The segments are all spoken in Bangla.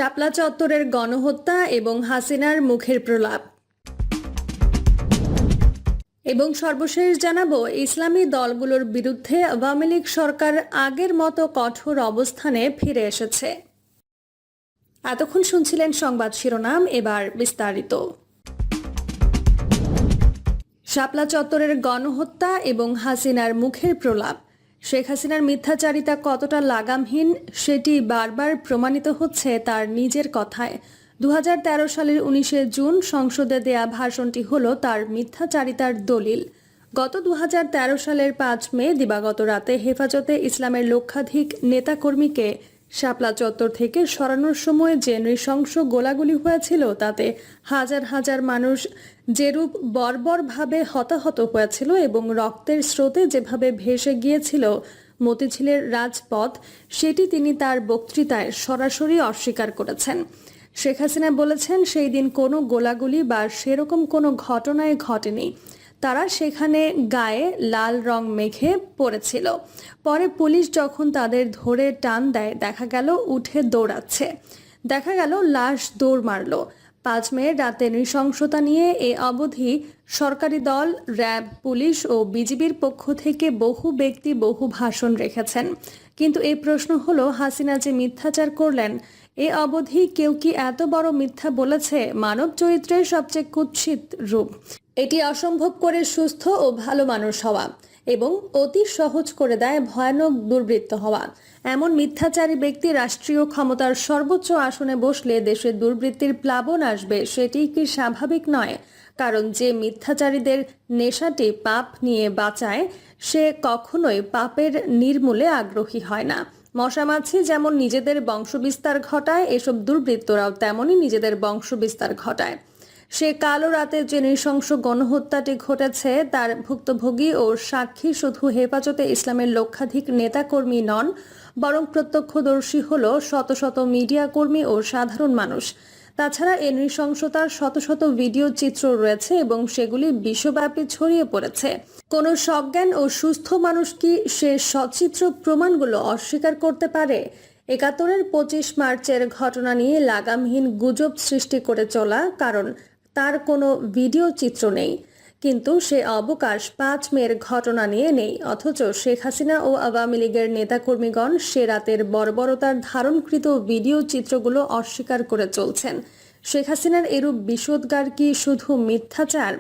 শাপলা চত্বরের গণহত্যা এবং হাসিনার মুখের প্রলাপ। এবং সর্বশেষ জানাবো, ইসলামী দলগুলোর বিরুদ্ধে আওয়ামী লীগ সরকার আগের মতো কঠোর অবস্থানে ফিরে এসেছে। এতক্ষণ শুনছিলেন সংবাদ শিরোনাম, এবার বিস্তারিত। শাপলা চত্বরের গণহত্যা এবং হাসিনার মুখের প্রলাপ। শেখ হাসিনার মিথ্যাচারিতা কতটা লাগামহীন সেটি বারবার প্রমাণিত হচ্ছে তার নিজের কথায়। 2013 সালের 19শে জুন সংসদে দেয়া ভাষণটি হল তার মিথ্যাচারিতার দলিল। গত 2013 সালের 5 মে দিবাগত রাতে হেফাজতে ইসলামের লক্ষাধিক নেতাকর্মীকে শাপলা চত্বর থেকে সরানোর সময় যে নৃশংস গোলাগুলি হয়েছিল তাতে হাজার হাজার মানুষ যেরূপ বর্বরভাবে হতাহত হয়েছিল এবং রক্তের স্রোতে যেভাবে ভেসে গিয়েছিল মতিঝিলের রাজপথ, সেটি তিনি তার বক্তৃতায় সরাসরি অস্বীকার করেছেন। শেখ হাসিনা বলেছেন সেই দিন কোনো গোলাগুলি বা সেরকম কোনো ঘটনায় ঘটেনি। তারা সেখানে গায়ে লাল রং মেখে পড়েছিল। পরে পুলিশ যখন তাদের ধরে টান দেয় দেখা গেল উঠে দৌড়াচ্ছে, দেখা গেল লাশ দৌড় মারল। 5 মে রাতে নৃশংসতা নিয়ে এ অবধি সরকারি দল, র্যাব, পুলিশ ও বিজিবির পক্ষ থেকে বহু ব্যক্তি বহু ভাষণ রেখেছেন। কিন্তু এই প্রশ্ন হলো, হাসিনা যে মিথ্যাচার করলেন এ অবধি কেউ কি এত বড় মিথ্যা বলেছে? মানব চরিত্রের সবচেয়ে কুৎসিত রূপ এটি অসম্ভব করে সুস্থ ও ভালো মানুষ হওয়া এবং অতি সহজ করে দেয় ভয়ানক দুর্বৃত্ত হওয়া। এমন মিথ্যাচারী ব্যক্তি রাষ্ট্রীয় ক্ষমতার সর্বোচ্চ আসনে বসলে দেশের দুর্বৃত্তির প্লাবন আসবে, সেটি কি স্বাভাবিক নয়? কারণ যে মিথ্যাচারীদের নেশাটি পাপ নিয়ে বাঁচায় সে কখনোই পাপের নির্মূলে আগ্রহী হয় না। মশামাছি যেমন নিজেদের বংশবিস্তার ঘটায়, এসব দুর্বৃত্তরাও তেমনই নিজেদের বংশবিস্তার ঘটায়। সে কালো রাতে যে নৃশংস গণহত্যাটি ঘটেছে তার ভুক্তভোগী ও সাক্ষী শুধু হেফাজতে ইসলামের লক্ষাধিক নেতাকর্মী নন, বরং প্রত্যক্ষদর্শী হল শত শত মিডিয়া কর্মী ও সাধারণ মানুষ। তাছাড়া এই নৃশংসতার শত শত ভিডিও চিত্র রয়েছে এবং সেগুলি বিশ্বব্যাপী ছড়িয়ে পড়েছে। কোনো সজ্ঞান ও সুস্থ মানুষ কি সে সচিত্র প্রমাণগুলো অস্বীকার করতে পারে? 71-এর 25 মার্চের ঘটনা নিয়ে লাগামহীন গুজব সৃষ্টি করে চলা, কারণ তার কোনো ভিডিও চিত্র নেই। কিন্তু সে অবকাশ 5 মের ঘটনা নিয়ে নেই, অথচ শেখ হাসিনা ও আওয়ামী লীগের নেতাকর্মীগণ সে রাতের বর্বরতার ধারণকৃত ভিডিও চিত্রগুলো অস্বীকার করে চলছেন। শেখ হাসিনার এরূপ বিষোদ্গার কি শুধু মিথ্যাচার?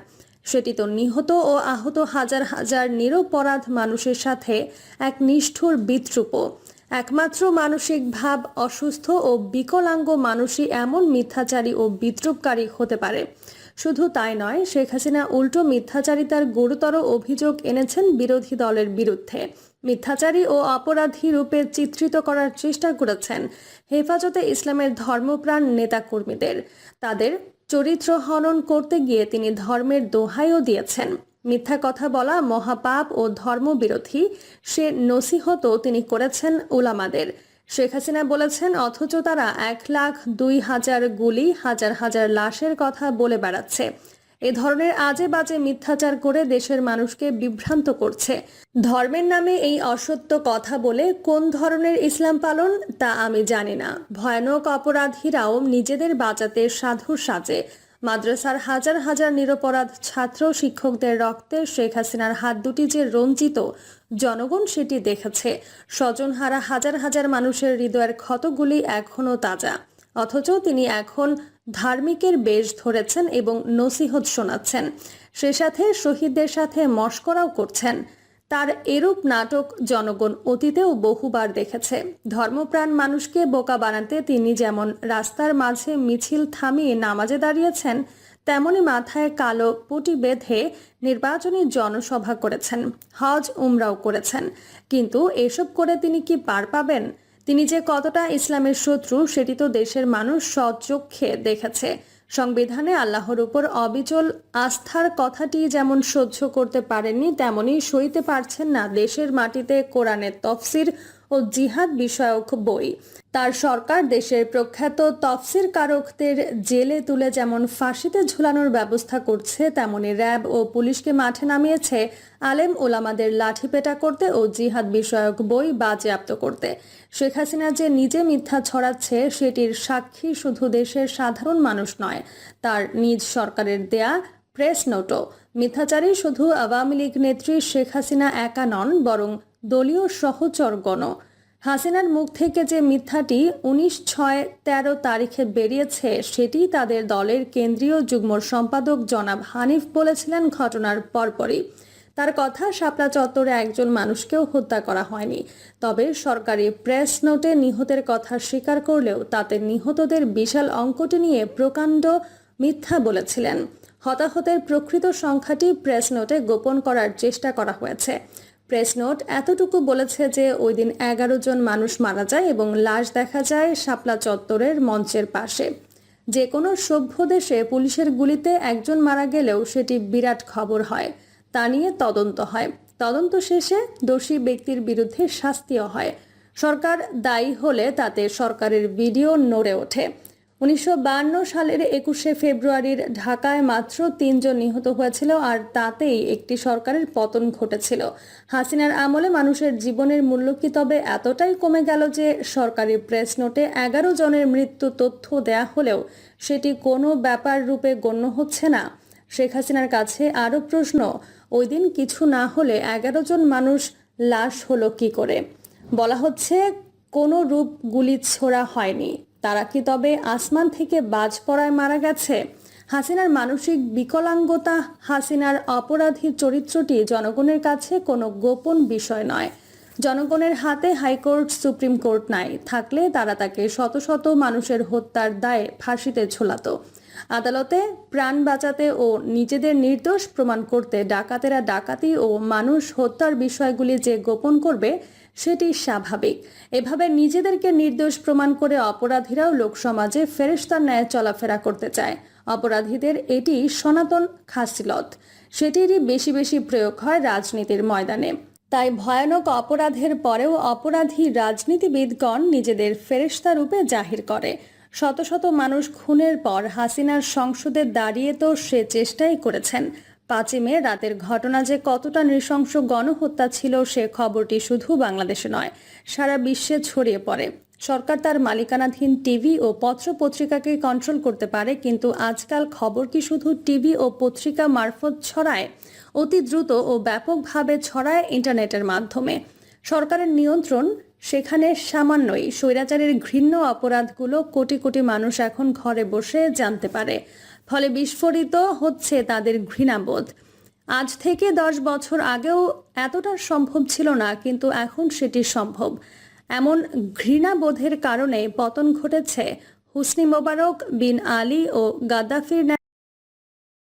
সেটি তো নিহত ও আহত হাজার হাজার নিরপরাধ মানুষের সাথে এক নিষ্ঠুর বিদ্রূপ। একমাত্র মানসিক ভাব অসুস্থ ও বিকলাঙ্গ মানুষই এমন মিথ্যাচারী ও বিদ্রূপকারী হতে পারে। শুধু তাই নয়, শেখ হাসিনা উল্টো মিথ্যাচারিতার গুরুতর অভিযোগ এনেছেন বিরোধী দলের বিরুদ্ধে। মিথ্যাচারী ও অপরাধী রূপে চিত্রিত করার চেষ্টা করেছেন হেফাজতে ইসলামের ধর্মপ্রাণ নেতাকর্মীদের। তাদের চরিত্র হনন করতে গিয়ে তিনি ধর্মের দোহাইও দিয়েছেন। মিথ্যা কথা বলা মহাপাপ ও ধর্মবিরোধী সে নসিহতও তিনি করেছেন উলামাদের। শেখ হাসিনা বলেছেন, অথচ তারা 1,02,000 গুলি, হাজার হাজার লাশের কথা বলে বেড়াচ্ছে। এ ধরনের আজে বাজে মিথ্যাচার করে দেশের মানুষকে বিভ্রান্ত করছে। ধর্মের নামে এই অসত্য কথা বলে কোন ধরনের ইসলাম পালন তা আমি জানি না। ভয়ানক অপরাধীরাও নিজেদের বাঁচাতে সাধু সাজে। মাদ্রাসার হাজার হাজার নিরপরাধ ছাত্র শিক্ষকদের রক্তে শেখ হাসিনার হাত দুটি যে রঞ্জিত, জনগণ সেটি দেখেছে। স্বজনহারা হাজার হাজার মানুষের হৃদয়ের ক্ষতগুলি এখনও তাজা, অথচ তিনি এখন ধার্মিকের বেশ ধরেছেন এবং নসিহত শোনাচ্ছেন। সে সাথে শহীদদের সাথে মশকরাও করছেন। তার এরূপ নাটক জনগণ অতীতেও বহুবার দেখেছে। ধর্মপ্রাণ মানুষকে বোকা বানাতে তিনি যেমন রাস্তার মাঝে মিছিল থামিয়ে নামাজে দাঁড়িয়েছেন, তেমনি মাথায় কালো পটি বেঁধে নির্বাচনী জনসভা করেছেন, হজ উমরাও করেছেন। কিন্তু এসব করে তিনি কি পার পাবেন? তিনি যে কতটা ইসলামের শত্রু সেটি তো দেশের মানুষ স্বচক্ষে দেখেছে। সংবিধানে আল্লাহর উপর অবিচল আস্থার কথাটি যেমন সহ্য করতে পারেননি, তেমনি সইতে পারছেন না দেশের মাটিতে কোরআনের তফসির ও জিহাদ বিষয়ক বই। তার সরকার দেশের প্রখ্যাত তফসিরকারকদের জেলে তুলে যেমন ফাঁসিতে ঝুলানোর ব্যবস্থা করছে, তেমনি র্যাব ও পুলিশকে মাঠে নামিয়েছে আলেম ওলামাদের লাঠিপেটা করতে ও জিহাদ বিষয়ক বই বাজেয়াপ্ত করতে। শেখ হাসিনা যে নিজে মিথ্যা ছড়াচ্ছে সেটির সাক্ষী শুধু দেশের সাধারণ মানুষ নয়, তার নিজ সরকারের দেয়া প্রেস নোটও। মিথ্যাচারী শুধু আওয়ামী লীগ নেত্রী শেখ হাসিনা একা নন, বরং দলীয় সহচরগণও। হাসিনার মুখ থেকে যে মিথ্যাটি 19/6/13 তারিখে বেরিয়েছে সেটি তাদের দলের কেন্দ্রীয় যুগ্ম সম্পাদক জনাব হানিফ বলেছিলেন ঘটনার পরপরই। তার কথা, শাপলা চত্বরে একজন মানুষকেও হত্যা করা হয়নি। তবে সরকারি প্রেস নোটে নিহতের কথা স্বীকার করলেও তাতে নিহতদের বিশাল অঙ্কটি নিয়ে প্রকাণ্ড মিথ্যা বলেছিলেন। হতাহতের প্রকৃত সংখ্যাটি প্রেস নোটে গোপন করার চেষ্টা করা হয়েছে। প্রেস নোট এতটুকু বলেছে যে ওই দিন 11 জন মানুষ মারা যায় এবং লাশ দেখা যায় শাপলা চত্বরের মঞ্চের পাশে। যে কোনো সভ্য দেশে পুলিশের গুলিতে একজন মারা গেলেও সেটি বিরাট খবর হয়, তা নিয়ে তদন্ত হয়, তদন্ত শেষে দোষী ব্যক্তির বিরুদ্ধে শাস্তিও হয়। সরকার দায়ী হলে তাতে সরকারের ভিডিও নড়ে ওঠে। 1952 সালের 21শে ফেব্রুয়ারির ঢাকায় মাত্র 3 জন নিহত হয়েছিল, আর তাতেই একটি সরকারের পতন ঘটেছিল। হাসিনার আমলে মানুষের জীবনের মূল্য কি তবে এতটাই কমে গেল যে সরকারি প্রেস নোটে 11 জনের মৃত্যু তথ্য দেয়া হলেও সেটি কোনো ব্যাপার রূপে গণ্য হচ্ছে না? শেখ হাসিনার কাছে আরও প্রশ্ন, ওই দিন কিছু না হলে 11 জন মানুষ লাশ হলো কি করে? বলা হচ্ছে কোনো রূপ গুলি ছোড়া হয়নি, তারা কি তবে আসমান থেকে বাজ পড়ায় মারা গেছে? হাসিনার মানসিক বিকলাঙ্গতা, হাসিনার অপরাধী চরিত্রটি জনগণের কাছে কোনো গোপন বিষয় নয়। জনগণের হাতে হাইকোর্ট, সুপ্রিম কোর্ট নাই, থাকলে তারা তাকে শত শত মানুষের হত্যার দায়ে ফাঁসিতে ঝোলাতো। আদালতে প্রাণ বাঁচাতে ও নিজেদের নির্দোষ প্রমাণ করতে ডাকাতেরা ডাকাতি ও মানুষ হত্যার বিষয়গুলি যে গোপন করবে সেটি স্বাভাবিক। এভাবে নিজেদেরকে নির্দোষ প্রমাণ করে অপরাধীরাও লোকসমাজে ফেরেশতার ন্যায় চলাফেরা করতে চায়। অপরাধীদের এটি সনাতন খাসিলত, সেটিরই বেশি বেশি প্রয়োগ হয় রাজনীতির ময়দানে। তাই ভয়ানক অপরাধের পরেও অপরাধী রাজনীতিবিদগণ নিজেদের ফেরেশতা রূপে জাহির করে। শত শত মানুষ খুনের পর হাসিনার সংসদে দাঁড়িয়ে তো সে চেষ্টাই করেছেন। 5 মে রাতের ঘটনা যে কতটা নৃশংস গণহত্যা ছিল সে খবরটি শুধু বাংলাদেশে নয়, সারা বিশ্বে ছড়িয়ে পড়ে। সরকার তার মালিকানাধীন টিভি ও পত্র পত্রিকাকে কন্ট্রোল করতে পারে, কিন্তু আজকাল খবর কি শুধু টিভি ও পত্রিকা মারফত ছড়ায়? অতি দ্রুত ও ব্যাপকভাবে ছড়ায় ইন্টারনেটের মাধ্যমে। সরকারের নিয়ন্ত্রণ সেখানে সামান্যই। স্বৈরাচারের ঘৃণ্য অপরাধগুলো কোটি কোটি মানুষ এখন ঘরে বসে জানতে পারে, ফলে বিস্ফোরিত হচ্ছে তাদের ঘৃণাবোধ। আজ থেকে 10 বছর আগেও এতটা সম্ভব ছিল না, কিন্তু এখন সেটি সম্ভব। এমন ঘৃণাবোধের কারণে পতন ঘটেছে হোসনি মোবারক, বিন আলী ও গাদ্দাফির